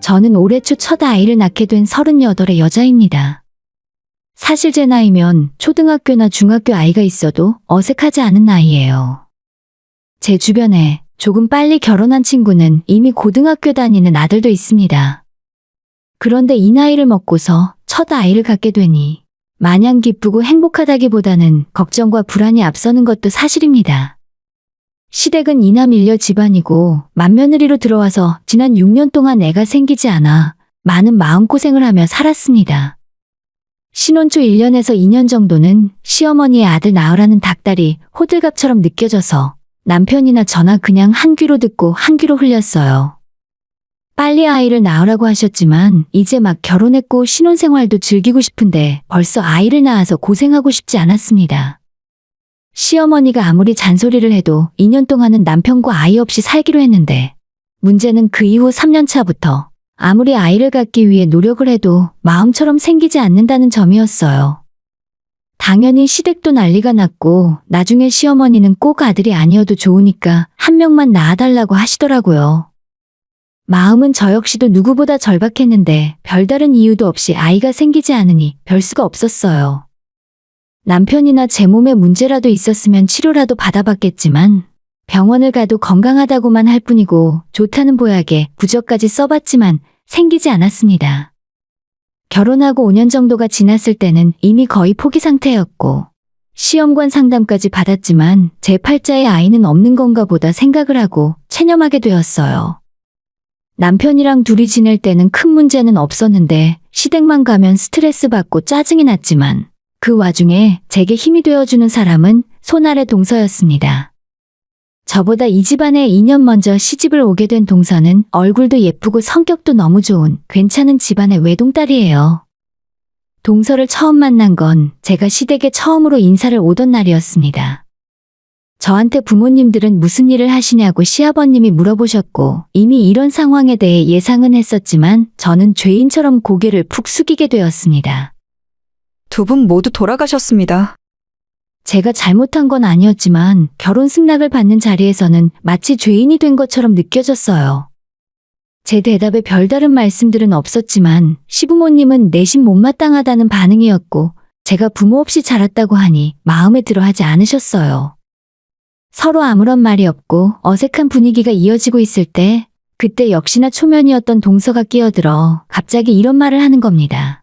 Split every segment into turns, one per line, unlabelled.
저는 올해 초 첫 아이를 낳게 된 38의 여자입니다. 사실 제 나이면 초등학교나 중학교 아이가 있어도 어색하지 않은 나이예요. 제 주변에 조금 빨리 결혼한 친구는 이미 고등학교 다니는 아들도 있습니다. 그런데 이 나이를 먹고서 첫 아이를 갖게 되니 마냥 기쁘고 행복하다기보다는 걱정과 불안이 앞서는 것도 사실입니다. 시댁은 이남 일녀 집안이고 맏며느리로 들어와서 지난 6년 동안 애가 생기지 않아 많은 마음고생을 하며 살았습니다. 신혼 초 1년에서 2년 정도는 시어머니의 아들 낳으라는 닭다리 호들갑처럼 느껴져서 남편이나 저나 그냥 한 귀로 듣고 한 귀로 흘렸어요. 빨리 아이를 낳으라고 하셨지만 이제 막 결혼했고 신혼생활도 즐기고 싶은데 벌써 아이를 낳아서 고생하고 싶지 않았습니다. 시어머니가 아무리 잔소리를 해도 2년 동안은 남편과 아이 없이 살기로 했는데 문제는 그 이후 3년 차부터 아무리 아이를 갖기 위해 노력을 해도 마음처럼 생기지 않는다는 점이었어요. 당연히 시댁도 난리가 났고 나중에 시어머니는 꼭 아들이 아니어도 좋으니까 한 명만 낳아달라고 하시더라고요. 마음은 저 역시도 누구보다 절박했는데 별다른 이유도 없이 아이가 생기지 않으니 별 수가 없었어요. 남편이나 제 몸에 문제라도 있었으면 치료라도 받아봤겠지만 병원을 가도 건강하다고만 할 뿐이고 좋다는 보약에 부적까지 써봤지만 생기지 않았습니다. 결혼하고 5년 정도가 지났을 때는 이미 거의 포기 상태였고 시험관 상담까지 받았지만 제 팔자에 아이는 없는 건가 보다 생각을 하고 체념하게 되었어요. 남편이랑 둘이 지낼 때는 큰 문제는 없었는데 시댁만 가면 스트레스 받고 짜증이 났지만 그 와중에 제게 힘이 되어주는 사람은 손아래 동서였습니다. 저보다 이 집안에 2년 먼저 시집을 오게 된 동서는 얼굴도 예쁘고 성격도 너무 좋은 괜찮은 집안의 외동딸이에요. 동서를 처음 만난 건 제가 시댁에 처음으로 인사를 오던 날이었습니다. 저한테 부모님들은 무슨 일을 하시냐고 시아버님이 물어보셨고 이미 이런 상황에 대해 예상은 했었지만 저는 죄인처럼 고개를 푹 숙이게 되었습니다.
두 분 모두 돌아가셨습니다.
제가 잘못한 건 아니었지만 결혼 승낙을 받는 자리에서는 마치 죄인이 된 것처럼 느껴졌어요. 제 대답에 별다른 말씀들은 없었지만 시부모님은 내심 못마땅하다는 반응이었고 제가 부모 없이 자랐다고 하니 마음에 들어하지 않으셨어요. 서로 아무런 말이 없고 어색한 분위기가 이어지고 있을 때 그때 역시나 초면이었던 동서가 끼어들어 갑자기 이런 말을 하는 겁니다.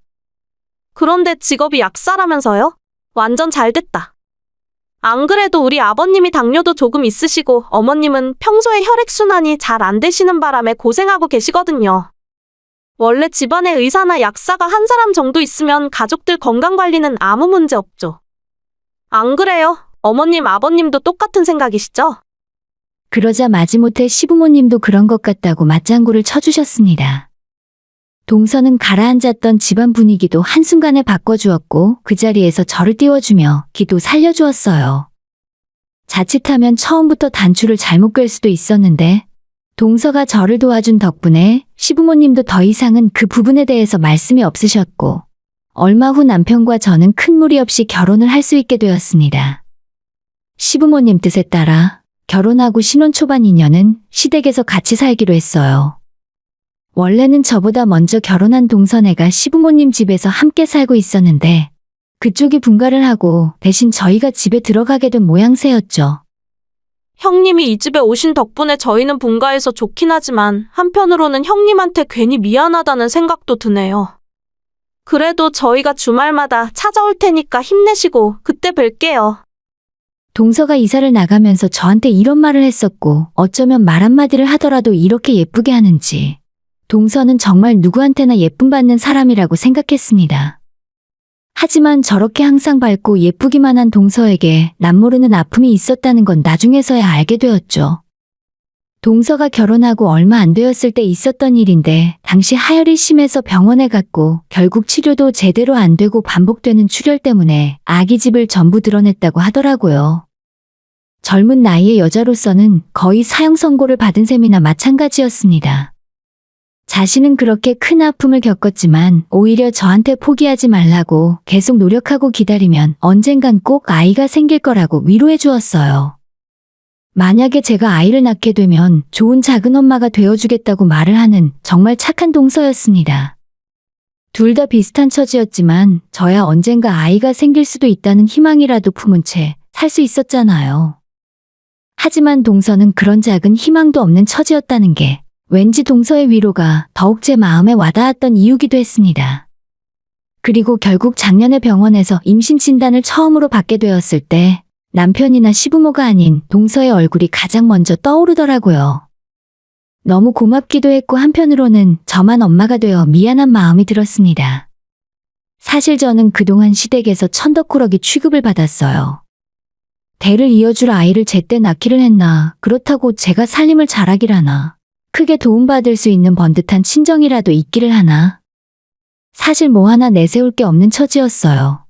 그런데 직업이 약사라면서요? 완전 잘됐다. 안 그래도 우리 아버님이 당뇨도 조금 있으시고 어머님은 평소에 혈액순환이 잘 안 되시는 바람에 고생하고 계시거든요. 원래 집안에 의사나 약사가 한 사람 정도 있으면 가족들 건강관리는 아무 문제 없죠. 안 그래요? 어머님, 아버님도 똑같은 생각이시죠?
그러자 마지못해 시부모님도 그런 것 같다고 맞장구를 쳐주셨습니다. 동서는 가라앉았던 집안 분위기도 한순간에 바꿔주었고 그 자리에서 저를 띄워주며 기도 살려주었어요. 자칫하면 처음부터 단추를 잘못 꿰 수도 있었는데 동서가 저를 도와준 덕분에 시부모님도 더 이상은 그 부분에 대해서 말씀이 없으셨고 얼마 후 남편과 저는 큰 무리 없이 결혼을 할 수 있게 되었습니다. 시부모님 뜻에 따라 결혼하고 신혼 초반 2년은 시댁에서 같이 살기로 했어요. 원래는 저보다 먼저 결혼한 동서네가 시부모님 집에서 함께 살고 있었는데 그쪽이 분가를 하고 대신 저희가 집에 들어가게 된 모양새였죠.
형님이 이 집에 오신 덕분에 저희는 분가해서 좋긴 하지만 한편으로는 형님한테 괜히 미안하다는 생각도 드네요. 그래도 저희가 주말마다 찾아올 테니까 힘내시고 그때 뵐게요.
동서가 이사를 나가면서 저한테 이런 말을 했었고 어쩌면 말 한마디를 하더라도 이렇게 예쁘게 하는지 동서는 정말 누구한테나 예쁨 받는 사람이라고 생각했습니다. 하지만 저렇게 항상 밝고 예쁘기만 한 동서에게 남모르는 아픔이 있었다는 건 나중에서야 알게 되었죠. 동서가 결혼하고 얼마 안 되었을 때 있었던 일인데 당시 하혈이 심해서 병원에 갔고 결국 치료도 제대로 안 되고 반복되는 출혈 때문에 아기집을 전부 드러냈다고 하더라고요. 젊은 나이의 여자로서는 거의 사형 선고를 받은 셈이나 마찬가지였습니다. 자신은 그렇게 큰 아픔을 겪었지만 오히려 저한테 포기하지 말라고 계속 노력하고 기다리면 언젠간 꼭 아이가 생길 거라고 위로해 주었어요. 만약에 제가 아이를 낳게 되면 좋은 작은 엄마가 되어주겠다고 말을 하는 정말 착한 동서였습니다. 둘 다 비슷한 처지였지만 저야 언젠가 아이가 생길 수도 있다는 희망이라도 품은 채 살 수 있었잖아요. 하지만 동서는 그런 작은 희망도 없는 처지였다는 게 왠지 동서의 위로가 더욱 제 마음에 와닿았던 이유기도 했습니다. 그리고 결국 작년에 병원에서 임신 진단을 처음으로 받게 되었을 때 남편이나 시부모가 아닌 동서의 얼굴이 가장 먼저 떠오르더라고요. 너무 고맙기도 했고 한편으로는 저만 엄마가 되어 미안한 마음이 들었습니다. 사실 저는 그동안 시댁에서 천덕꾸러기 취급을 받았어요. 대를 이어줄 아이를 제때 낳기를 했나, 그렇다고 제가 살림을 잘하길 하나, 크게 도움받을 수 있는 번듯한 친정이라도 있기를 하나. 사실 뭐 하나 내세울 게 없는 처지였어요.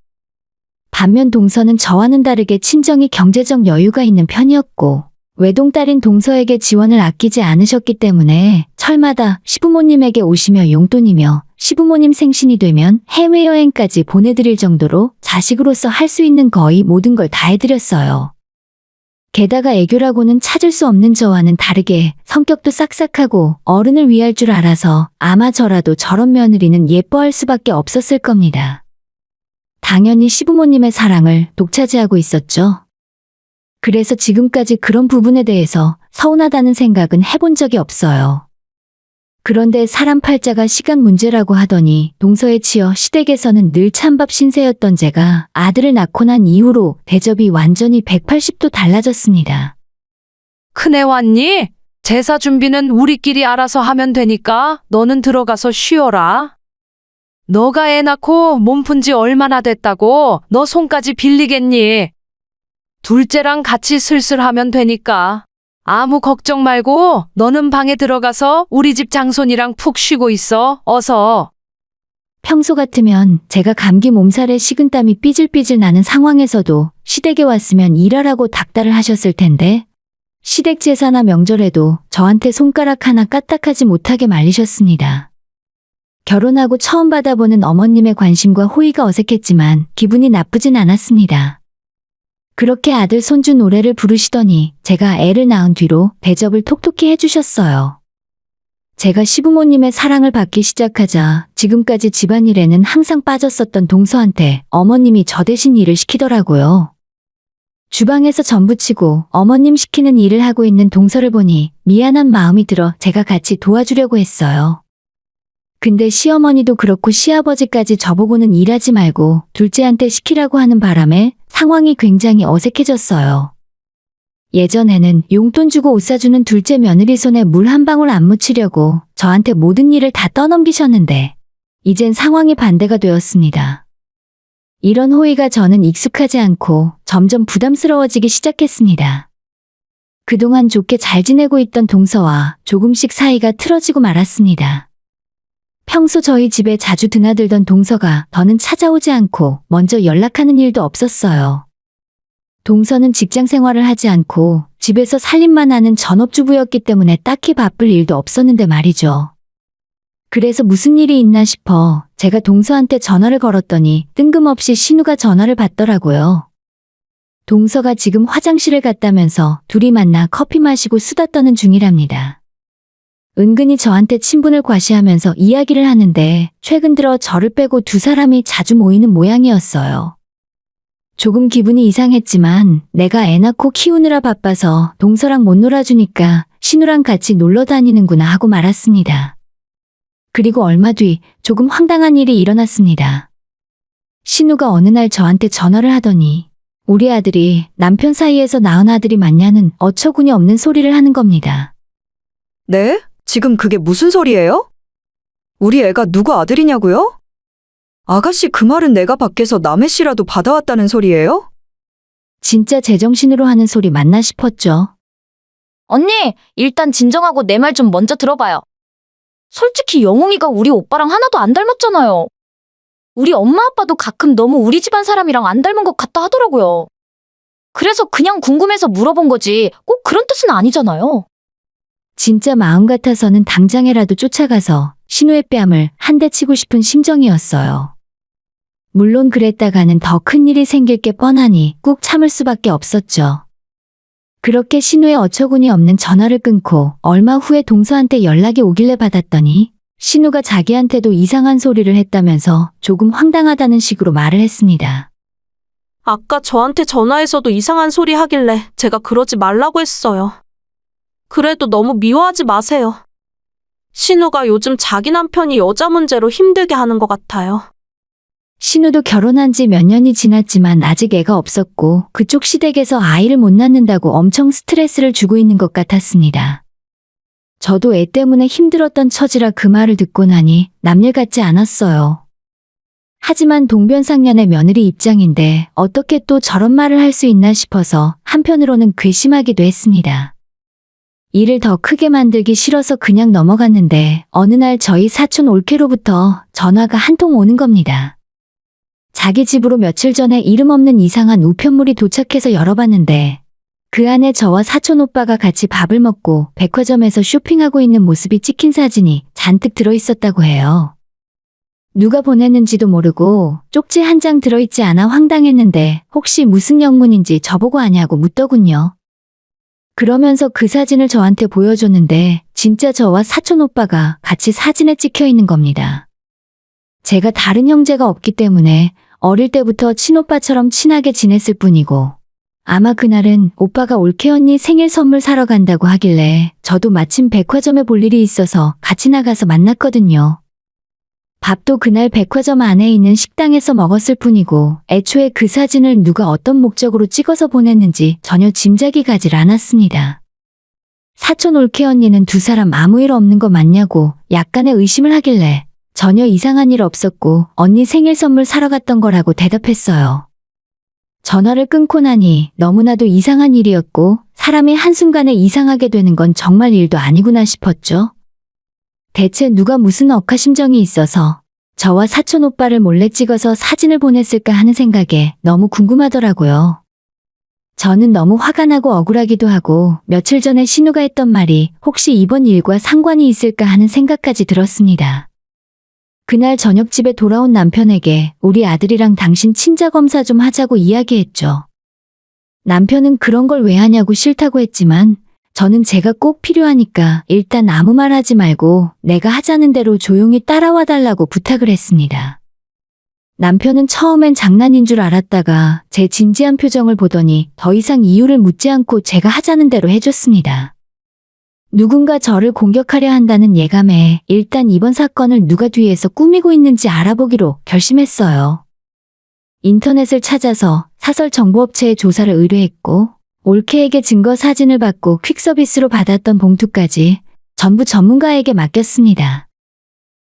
반면 동서는 저와는 다르게 친정이 경제적 여유가 있는 편이었고, 외동딸인 동서에게 지원을 아끼지 않으셨기 때문에 철마다 시부모님에게 오시며 용돈이며 시부모님 생신이 되면 해외여행까지 보내드릴 정도로 자식으로서 할 수 있는 거의 모든 걸 다 해드렸어요. 게다가 애교라고는 찾을 수 없는 저와는 다르게 성격도 싹싹하고 어른을 위할 줄 알아서 아마 저라도 저런 며느리는 예뻐할 수밖에 없었을 겁니다. 당연히 시부모님의 사랑을 독차지하고 있었죠. 그래서 지금까지 그런 부분에 대해서 서운하다는 생각은 해본 적이 없어요. 그런데 사람 팔자가 시간 문제라고 하더니 동서에 치여 시댁에서는 늘 찬밥 신세였던 제가 아들을 낳고 난 이후로 대접이 완전히 180도 달라졌습니다.
큰애 왔니? 제사 준비는 우리끼리 알아서 하면 되니까 너는 들어가서 쉬어라. 너가 애 낳고 몸 푼 지 얼마나 됐다고 너 손까지 빌리겠니? 둘째랑 같이 슬슬 하면 되니까. 아무 걱정 말고 너는 방에 들어가서 우리 집 장손이랑 푹 쉬고 있어. 어서.
평소 같으면 제가 감기 몸살에 식은땀이 삐질삐질 나는 상황에서도 시댁에 왔으면 일하라고 닥달을 하셨을 텐데 시댁 제사나 명절에도 저한테 손가락 하나 까딱하지 못하게 말리셨습니다. 결혼하고 처음 받아보는 어머님의 관심과 호의가 어색했지만 기분이 나쁘진 않았습니다. 그렇게 아들 손주 노래를 부르시더니 제가 애를 낳은 뒤로 대접을 톡톡히 해주셨어요. 제가 시부모님의 사랑을 받기 시작하자 지금까지 집안일에는 항상 빠졌었던 동서한테 어머님이 저 대신 일을 시키더라고요. 주방에서 전 부치고 어머님 시키는 일을 하고 있는 동서를 보니 미안한 마음이 들어 제가 같이 도와주려고 했어요. 근데 시어머니도 그렇고 시아버지까지 저보고는 일하지 말고 둘째한테 시키라고 하는 바람에 상황이 굉장히 어색해졌어요. 예전에는 용돈 주고 옷 사주는 둘째 며느리 손에 물 한 방울 안 묻히려고 저한테 모든 일을 다 떠넘기셨는데 이젠 상황이 반대가 되었습니다. 이런 호의가 저는 익숙하지 않고 점점 부담스러워지기 시작했습니다. 그동안 좋게 잘 지내고 있던 동서와 조금씩 사이가 틀어지고 말았습니다. 평소 저희 집에 자주 드나들던 동서가 더는 찾아오지 않고 먼저 연락하는 일도 없었어요. 동서는 직장 생활을 하지 않고 집에서 살림만 하는 전업주부였기 때문에 딱히 바쁠 일도 없었는데 말이죠. 그래서 무슨 일이 있나 싶어 제가 동서한테 전화를 걸었더니 뜬금없이 신우가 전화를 받더라고요. 동서가 지금 화장실을 갔다면서 둘이 만나 커피 마시고 수다 떠는 중이랍니다. 은근히 저한테 친분을 과시하면서 이야기를 하는데 최근 들어 저를 빼고 두 사람이 자주 모이는 모양이었어요. 조금 기분이 이상했지만 내가 애 낳고 키우느라 바빠서 동서랑 못 놀아주니까 신우랑 같이 놀러 다니는구나 하고 말았습니다. 그리고 얼마 뒤 조금 황당한 일이 일어났습니다. 신우가 어느 날 저한테 전화를 하더니 우리 아들이 남편 사이에서 낳은 아들이 맞냐는 어처구니 없는 소리를 하는 겁니다.
네? 지금 그게 무슨 소리예요? 우리 애가 누구 아들이냐고요? 아가씨 그 말은 내가 밖에서 남의 씨라도 받아왔다는 소리예요?
진짜 제정신으로 하는 소리 맞나 싶었죠.
언니, 일단 진정하고 내 말 좀 먼저 들어봐요. 솔직히 영웅이가 우리 오빠랑 하나도 안 닮았잖아요. 우리 엄마 아빠도 가끔 너무 우리 집안 사람이랑 안 닮은 것 같다 하더라고요. 그래서 그냥 궁금해서 물어본 거지 꼭 그런 뜻은 아니잖아요.
진짜 마음 같아서는 당장에라도 쫓아가서 신우의 뺨을 한 대 치고 싶은 심정이었어요. 물론 그랬다가는 더 큰 일이 생길 게 뻔하니 꾹 참을 수밖에 없었죠. 그렇게 신우의 어처구니 없는 전화를 끊고 얼마 후에 동서한테 연락이 오길래 받았더니 신우가 자기한테도 이상한 소리를 했다면서 조금 황당하다는 식으로 말을 했습니다.
아까 저한테 전화해서도 이상한 소리 하길래 제가 그러지 말라고 했어요. 그래도 너무 미워하지 마세요. 신우가 요즘 자기 남편이 여자 문제로 힘들게 하는 것 같아요.
신우도 결혼한 지 몇 년이 지났지만 아직 애가 없었고 그쪽 시댁에서 아이를 못 낳는다고 엄청 스트레스를 주고 있는 것 같았습니다. 저도 애 때문에 힘들었던 처지라 그 말을 듣고 나니 남일 같지 않았어요. 하지만 동변상련의 며느리 입장인데 어떻게 또 저런 말을 할 수 있나 싶어서 한편으로는 괘씸하기도 했습니다. 일을 더 크게 만들기 싫어서 그냥 넘어갔는데 어느 날 저희 사촌 올케로부터 전화가 한 통 오는 겁니다. 자기 집으로 며칠 전에 이름 없는 이상한 우편물이 도착해서 열어봤는데 그 안에 저와 사촌 오빠가 같이 밥을 먹고 백화점에서 쇼핑하고 있는 모습이 찍힌 사진이 잔뜩 들어있었다고 해요. 누가 보냈는지도 모르고 쪽지 한 장 들어있지 않아 황당했는데 혹시 무슨 영문인지 저보고 아냐고 묻더군요. 그러면서 그 사진을 저한테 보여줬는데 진짜 저와 사촌 오빠가 같이 사진에 찍혀 있는 겁니다. 제가 다른 형제가 없기 때문에 어릴 때부터 친오빠처럼 친하게 지냈을 뿐이고 아마 그날은 오빠가 올케 언니 생일 선물 사러 간다고 하길래 저도 마침 백화점에 볼 일이 있어서 같이 나가서 만났거든요. 밥도 그날 백화점 안에 있는 식당에서 먹었을 뿐이고 애초에 그 사진을 누가 어떤 목적으로 찍어서 보냈는지 전혀 짐작이 가질 않았습니다. 사촌 올케 언니는 두 사람 아무 일 없는 거 맞냐고 약간의 의심을 하길래 전혀 이상한 일 없었고 언니 생일 선물 사러 갔던 거라고 대답했어요. 전화를 끊고 나니 너무나도 이상한 일이었고 사람이 한순간에 이상하게 되는 건 정말 일도 아니구나 싶었죠. 대체 누가 무슨 억하심정이 있어서 저와 사촌 오빠를 몰래 찍어서 사진을 보냈을까 하는 생각에 너무 궁금하더라고요. 저는 너무 화가 나고 억울하기도 하고 며칠 전에 신우가 했던 말이 혹시 이번 일과 상관이 있을까 하는 생각까지 들었습니다. 그날 저녁 집에 돌아온 남편에게 우리 아들이랑 당신 친자 검사 좀 하자고 이야기했죠. 남편은 그런 걸 왜 하냐고 싫다고 했지만 저는 제가 꼭 필요하니까 일단 아무 말 하지 말고 내가 하자는 대로 조용히 따라와 달라고 부탁을 했습니다. 남편은 처음엔 장난인 줄 알았다가 제 진지한 표정을 보더니 더 이상 이유를 묻지 않고 제가 하자는 대로 해줬습니다. 누군가 저를 공격하려 한다는 예감에 일단 이번 사건을 누가 뒤에서 꾸미고 있는지 알아보기로 결심했어요. 인터넷을 찾아서 사설 정보업체에 조사를 의뢰했고 올케에게 증거 사진을 받고 퀵서비스로 받았던 봉투까지 전부 전문가에게 맡겼습니다.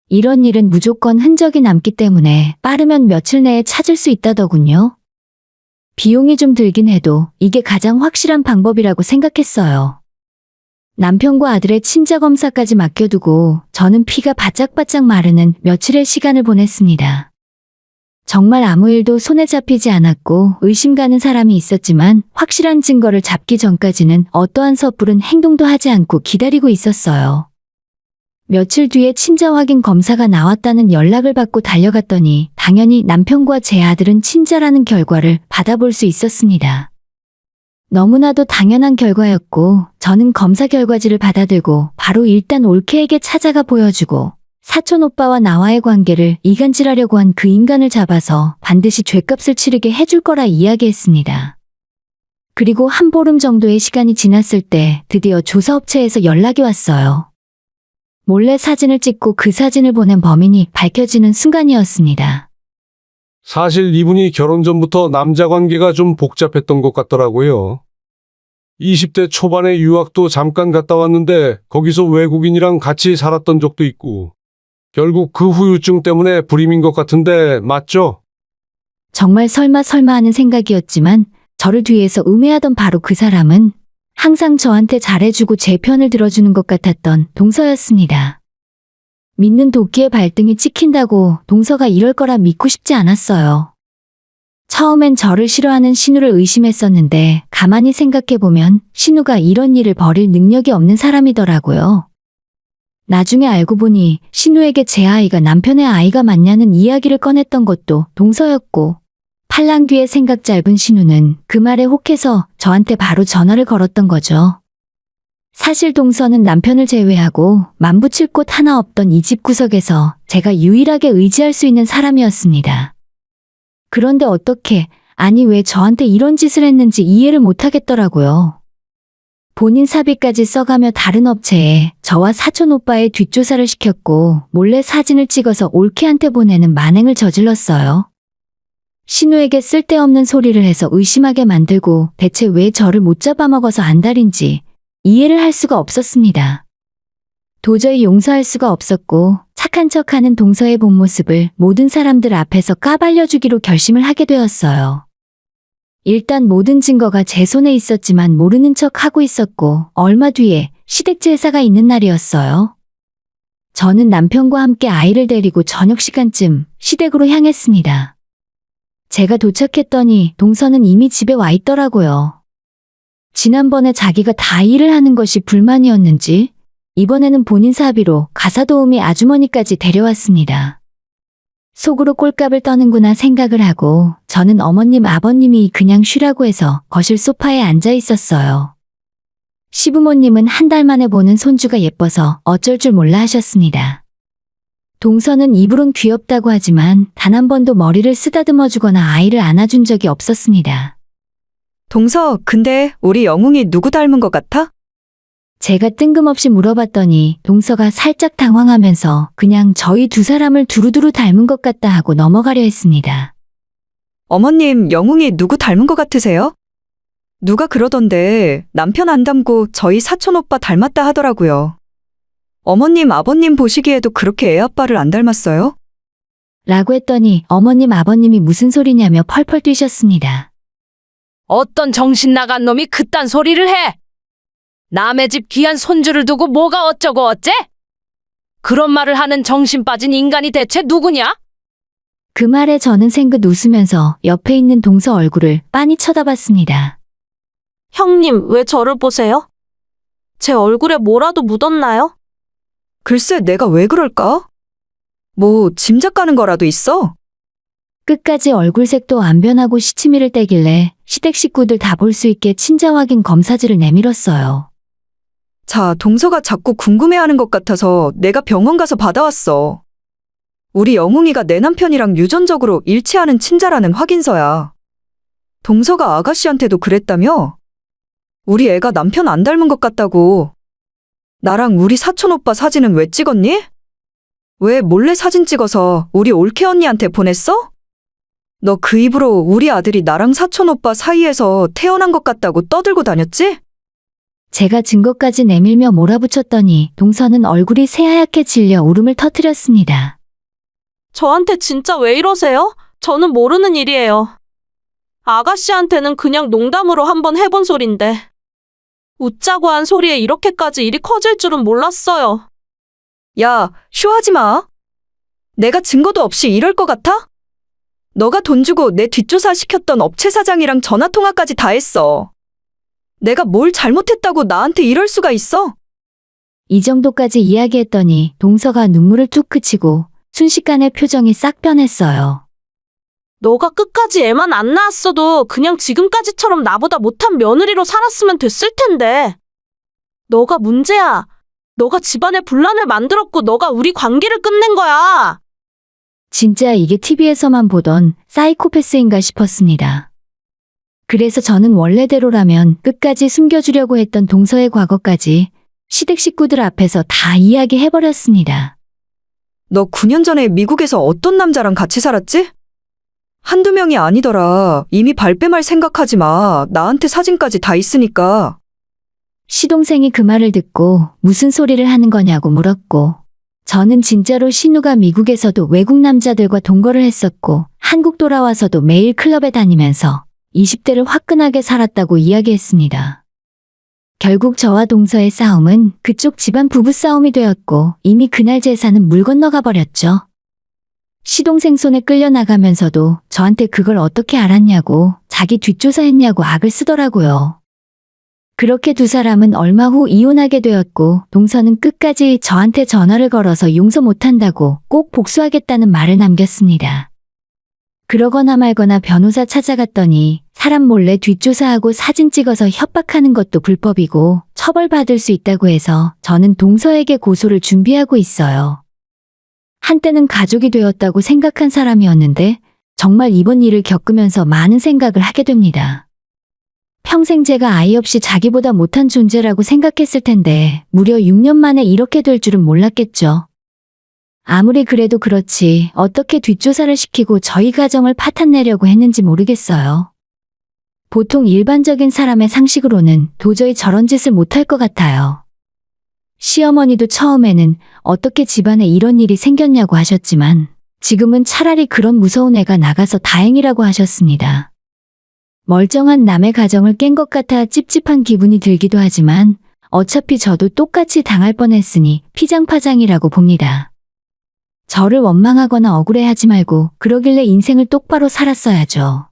이런 일은 무조건 흔적이 남기 때문에 빠르면 며칠 내에 찾을 수 있다더군요. 비용이 좀 들긴 해도 이게 가장 확실한 방법이라고 생각했어요. 남편과 아들의 친자 검사까지 맡겨두고 저는 피가 바짝바짝 마르는 며칠의 시간을 보냈습니다. 정말 아무 일도 손에 잡히지 않았고 의심 가는 사람이 있었지만 확실한 증거를 잡기 전까지는 어떠한 섣부른 행동도 하지 않고 기다리고 있었어요. 며칠 뒤에 친자 확인 검사가 나왔다는 연락을 받고 달려갔더니 당연히 남편과 제 아들은 친자라는 결과를 받아볼 수 있었습니다. 너무나도 당연한 결과였고 저는 검사 결과지를 받아들고 바로 일단 올케에게 찾아가 보여주고 사촌 오빠와 나와의 관계를 이간질하려고 한 그 인간을 잡아서 반드시 죗값을 치르게 해줄 거라 이야기했습니다. 그리고 한 보름 정도의 시간이 지났을 때 드디어 조사업체에서 연락이 왔어요. 몰래 사진을 찍고 그 사진을 보낸 범인이 밝혀지는 순간이었습니다.
사실 이분이 결혼 전부터 남자 관계가 좀 복잡했던 것 같더라고요. 20대 초반에 유학도 잠깐 갔다 왔는데 거기서 외국인이랑 같이 살았던 적도 있고 결국 그 후유증 때문에 불임인 것 같은데 맞죠?
정말 설마 하는 생각이었지만 저를 뒤에서 음해하던 바로 그 사람은 항상 저한테 잘해주고 제 편을 들어주는 것 같았던 동서였습니다. 믿는 도끼의 발등이 찍힌다고 동서가 이럴 거라 믿고 싶지 않았어요. 처음엔 저를 싫어하는 신우를 의심했었는데 가만히 생각해보면 신우가 이런 일을 벌일 능력이 없는 사람이더라고요. 나중에 알고 보니 신우에게 제 아이가 남편의 아이가 맞냐는 이야기를 꺼냈던 것도 동서였고 팔랑 뒤에 생각 짧은 신우는 그 말에 혹해서 저한테 바로 전화를 걸었던 거죠. 사실 동서는 남편을 제외하고 만붙일 곳 하나 없던 이 집 구석에서 제가 유일하게 의지할 수 있는 사람이었습니다. 그런데 어떻게, 아니 왜 저한테 이런 짓을 했는지 이해를 못하겠더라고요. 본인 사비까지 써가며 다른 업체에 저와 사촌 오빠의 뒷조사를 시켰고 몰래 사진을 찍어서 올케한테 보내는 만행을 저질렀어요. 신우에게 쓸데없는 소리를 해서 의심하게 만들고 대체 왜 저를 못 잡아먹어서 안달인지 이해를 할 수가 없었습니다. 도저히 용서할 수가 없었고 착한 척하는 동서의 본 모습을 모든 사람들 앞에서 까발려주기로 결심을 하게 되었어요. 일단 모든 증거가 제 손에 있었지만 모르는 척 하고 있었고 얼마 뒤에 시댁 제사가 있는 날이었어요. 저는 남편과 함께 아이를 데리고 저녁 시간쯤 시댁으로 향했습니다. 제가 도착했더니 동서는 이미 집에 와 있더라고요. 지난번에 자기가 다 일을 하는 것이 불만이었는지 이번에는 본인 사비로 가사도우미 아주머니까지 데려왔습니다. 속으로 꼴값을 떠는구나 생각을 하고 저는 어머님 아버님이 그냥 쉬라고 해서 거실 소파에 앉아 있었어요. 시부모님은 한 달 만에 보는 손주가 예뻐서 어쩔 줄 몰라 하셨습니다. 동서는 입으론 귀엽다고 하지만 단 한 번도 머리를 쓰다듬어 주거나 아이를 안아준 적이 없었습니다.
동서, 근데 우리 영웅이 누구 닮은 것 같아?
제가 뜬금없이 물어봤더니 동서가 살짝 당황하면서 그냥 저희 두 사람을 두루두루 닮은 것 같다 하고 넘어가려 했습니다.
어머님, 영웅이 누구 닮은 것 같으세요? 누가 그러던데 남편 안 닮고 저희 사촌 오빠 닮았다 하더라고요. 어머님, 아버님 보시기에도 그렇게 애 아빠를 안 닮았어요?
라고 했더니 어머님 아버님이 무슨 소리냐며 펄펄 뛰셨습니다.
어떤 정신 나간 놈이 그딴 소리를 해? 남의 집 귀한 손주를 두고 뭐가 어쩌고 어째? 그런 말을 하는 정신 빠진 인간이 대체 누구냐?
그 말에 저는 생긋 웃으면서 옆에 있는 동서 얼굴을 빤히 쳐다봤습니다.
형님, 왜 저를 보세요? 제 얼굴에 뭐라도 묻었나요?
글쎄, 내가 왜 그럴까? 뭐 짐작 가는 거라도 있어?
끝까지 얼굴색도 안 변하고 시치미를 떼길래 시댁 식구들 다 볼 수 있게 친자 확인 검사지를 내밀었어요.
자, 동서가 자꾸 궁금해하는 것 같아서 내가 병원 가서 받아왔어. 우리 영웅이가 내 남편이랑 유전적으로 일치하는 친자라는 확인서야. 동서가 아가씨한테도 그랬다며? 우리 애가 남편 안 닮은 것 같다고. 나랑 우리 사촌 오빠 사진은 왜 찍었니? 왜 몰래 사진 찍어서 우리 올케 언니한테 보냈어? 너 그 입으로 우리 아들이 나랑 사촌 오빠 사이에서 태어난 것 같다고 떠들고 다녔지?
제가 증거까지 내밀며 몰아붙였더니 동서는 얼굴이 새하얗게 질려 울음을 터뜨렸습니다.
저한테 진짜 왜 이러세요? 저는 모르는 일이에요. 아가씨한테는 그냥 농담으로 한번 해본 소린데. 웃자고 한 소리에 이렇게까지 일이 커질 줄은 몰랐어요.
야, 쇼하지 마. 내가 증거도 없이 이럴 것 같아? 너가 돈 주고 내 뒷조사 시켰던 업체 사장이랑 전화통화까지 다 했어. 내가 뭘 잘못했다고 나한테 이럴 수가 있어?
이 정도까지 이야기했더니 동서가 눈물을 툭 그치고 순식간에 표정이 싹 변했어요.
너가 끝까지 애만 안 낳았어도 그냥 지금까지처럼 나보다 못한 며느리로 살았으면 됐을 텐데. 너가 문제야. 너가 집안에 분란을 만들었고 너가 우리 관계를 끝낸 거야.
진짜 이게 TV에서만 보던 사이코패스인가 싶었습니다. 그래서 저는 원래대로라면 끝까지 숨겨주려고 했던 동서의 과거까지 시댁 식구들 앞에서 다 이야기해버렸습니다.
너 9년 전에 미국에서 어떤 남자랑 같이 살았지? 한두 명이 아니더라. 이미 발뺌할 생각하지 마. 나한테 사진까지 다 있으니까.
시동생이 그 말을 듣고 무슨 소리를 하는 거냐고 물었고 저는 진짜로 신우가 미국에서도 외국 남자들과 동거를 했었고 한국 돌아와서도 매일 클럽에 다니면서 20대를 화끈하게 살았다고 이야기했습니다. 결국 저와 동서의 싸움은 그쪽 집안 부부싸움이 되었고 이미 그날 제사는 물 건너가 버렸죠. 시동생 손에 끌려나가면서도 저한테 그걸 어떻게 알았냐고 자기 뒷조사했냐고 악을 쓰더라고요. 그렇게 두 사람은 얼마 후 이혼하게 되었고 동서는 끝까지 저한테 전화를 걸어서 용서 못한다고 꼭 복수하겠다는 말을 남겼습니다. 그러거나 말거나 변호사 찾아갔더니 사람 몰래 뒷조사하고 사진 찍어서 협박하는 것도 불법이고 처벌받을 수 있다고 해서 저는 동서에게 고소를 준비하고 있어요. 한때는 가족이 되었다고 생각한 사람이었는데 정말 이번 일을 겪으면서 많은 생각을 하게 됩니다. 평생 제가 아이 없이 자기보다 못한 존재라고 생각했을 텐데 무려 6년 만에 이렇게 될 줄은 몰랐겠죠. 아무리 그래도 그렇지 어떻게 뒷조사를 시키고 저희 가정을 파탄내려고 했는지 모르겠어요. 보통 일반적인 사람의 상식으로는 도저히 저런 짓을 못할 것 같아요. 시어머니도 처음에는 어떻게 집안에 이런 일이 생겼냐고 하셨지만 지금은 차라리 그런 무서운 애가 나가서 다행이라고 하셨습니다. 멀쩡한 남의 가정을 깬 것 같아 찝찝한 기분이 들기도 하지만 어차피 저도 똑같이 당할 뻔했으니 피장파장이라고 봅니다. 저를 원망하거나 억울해하지 말고 그러길래 인생을 똑바로 살았어야죠.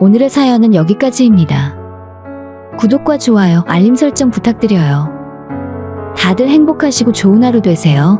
오늘의 사연은 여기까지입니다. 구독과 좋아요, 알림 설정 부탁드려요. 다들 행복하시고 좋은 하루 되세요.